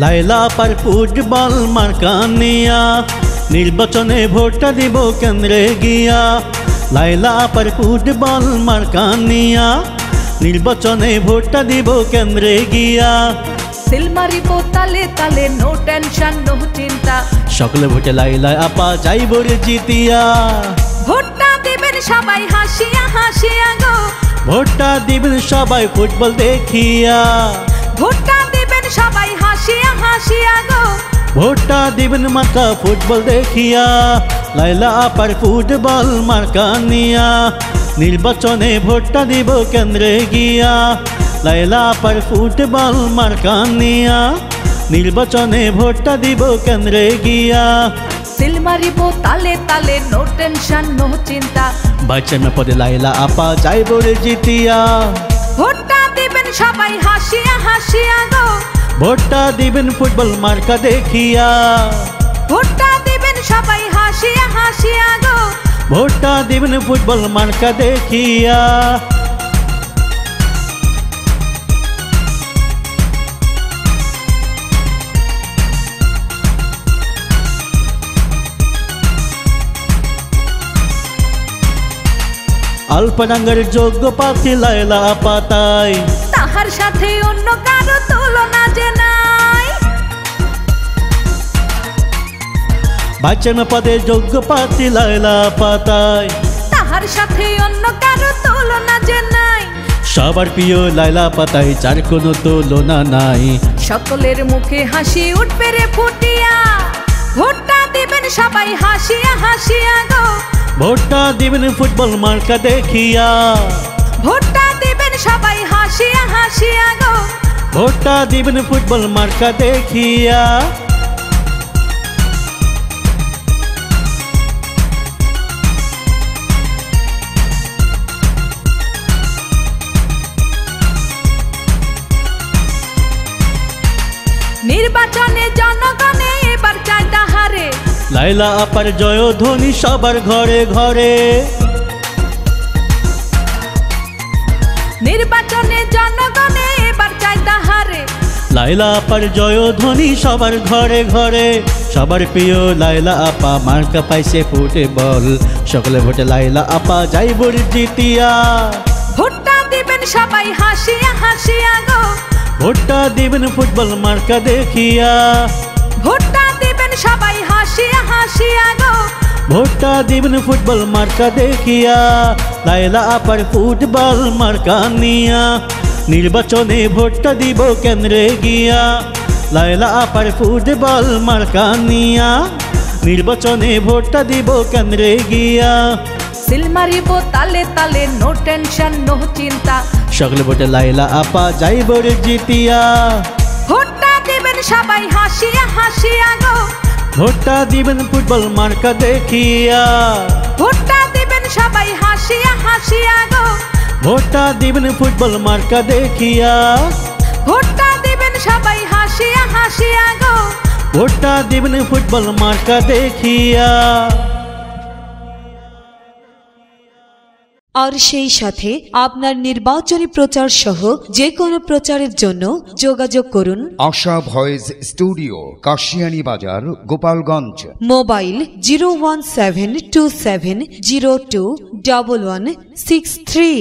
লাইলা আপার football মার্কা নিয়া নির্বাচনে ভোটটা দিব কেন্দ্রে গিয়া। লাইলা আপার ফুটবল মার্কা নিয়া নির্বাচনে ভোটটা দিব কেন্দ্রে গিয়া। সিল মারিব তালে তালে, নো টেনশন নো চিন্তা, সকলে ভোটে লাইলা আপা যাইব রে জিতিয়া। ভোটটা দিবেন সবাই হাসিয়া হাসিয়া গো, ভোটটা দিবেন সবাই ফুটবল দেখিয়া। ভোটটা দিবেন সবাই হাসিয়া হাসিয়া গো, ভোটটা দিবেন মার্কা ফুটবল দেখিয়া। লাইলা আপার ফুটবল মার্কা নিয়া নির্বাচনে ভোটটা দিব কেন্দ্রে গিয়া। লাইলা আপার ফুটবল মার্কা নিয়া নির্বাচনে ভোটটা দিব কেন্দ্রে গিয়া। সিল মারিব তালে তালে, নো টেনশন নো চিন্তা, বাচ্চা পদে লাইলা আপা যাইব রে জিতিয়া। ভোটটা দিবেন সবাই হাসিয়া হাসিয়া গো, ভোটটা দিবেন ফুটবল মার্কা দেখিয়া। ভোটটা দিবেন সবাই হাসিয়া হাসিয়া গো, ভোটটা দিবেন ফুটবল মার্কা দেখিয়া। আলপাডাঙ্গার যোগ্য প্রার্থী লাইলা আপা তাই, তাহার সাথে অন্য কারো তুলনা যে নাই। বাচ্চান পদে যোগ্য প্রার্থী লাইলা আপা তাই, তাহার সাথে অন্য কারো তুলনা যে নাই। সবার প্রিয় লাইলা আপা তাই, যার কোনো তুলনা নাই। সকলের মুখে হাসি উঠবে রে ফুটিয়া, ভোটটা দিবেন সবাই হাসিয়া হাসিয়া গো, ভোটটা দিবেন ফুটবল মার্কা দেখিয়া। ভোটটা দিবেন সবাই হাসিয়া হাসিয়া গো, ভোটটা দিবেন ফুটবল মার্কা দেখিয়া। নির্বাচনে জনগণে এবার চাইটা হারে, লাইলা আপার জয়ধ্বনি সবার ঘরে ঘরে। নির্বাচনে জনগণে এবার চাইটা হারে, লাইলা আপার জয়ধ্বনি সবার ঘরে ঘরে। সবার প্রিয় লাইলা আপা মার্কা পাইছে ফুটবল, সকলে ভোটে লাইলা আপা যাইব রে জিতিয়া। ভোটটা দিবেন সবাই হাসিয়া হাসিয়া গো, ভোটটা দিবেন ফুটবল মার্কা দেখিয়া। ভোটটা দিবেন সবাই হাসিয়া হাসিয়া গো, ভোটটা দিবেন ফুটবল মার্কা দেখিয়া। লাইলা আপার ফুটবল মার্কা নিয়া নির্বাচনে ভোটটা দিব কেন্দ্রে গিয়া। লাইলা আপার ফুটবল মার্কা নিয়া নির্বাচনে ভোটটা দিব কেন্দ্রে গিয়া। সিল মারিব তালে তালে, নো টেনশন নো চিন্তা, সকলে ভোটে লাইলা আপা যাইব রে জিতিয়া। ভোটটা দিবেন সবাই হাসিয়া হাসিয়া গো, ভোটটা দিবেন ফুটবল মার্কা দেখিয়া। ভোটটা দিবেন সবাই হাসিয়া হাসিয়া গো, ভোটটা দিবেন ফুটবল মার্কা দেখিয়া। ভোটটা দিবেন সবাই হাসিয়া হাসিয়া গো, ভোটটা দিবেন ফুটবল মার্কা দেখিয়া। আর সেই সাথে আপনার নির্বাচনী প্রচার সহ যে কোনো প্রচারের জন্য যোগাযোগ করুন আশা ভয়েস স্টুডিও, কাশিয়ানী বাজার, গোপালগঞ্জ। মোবাইল 01727021163।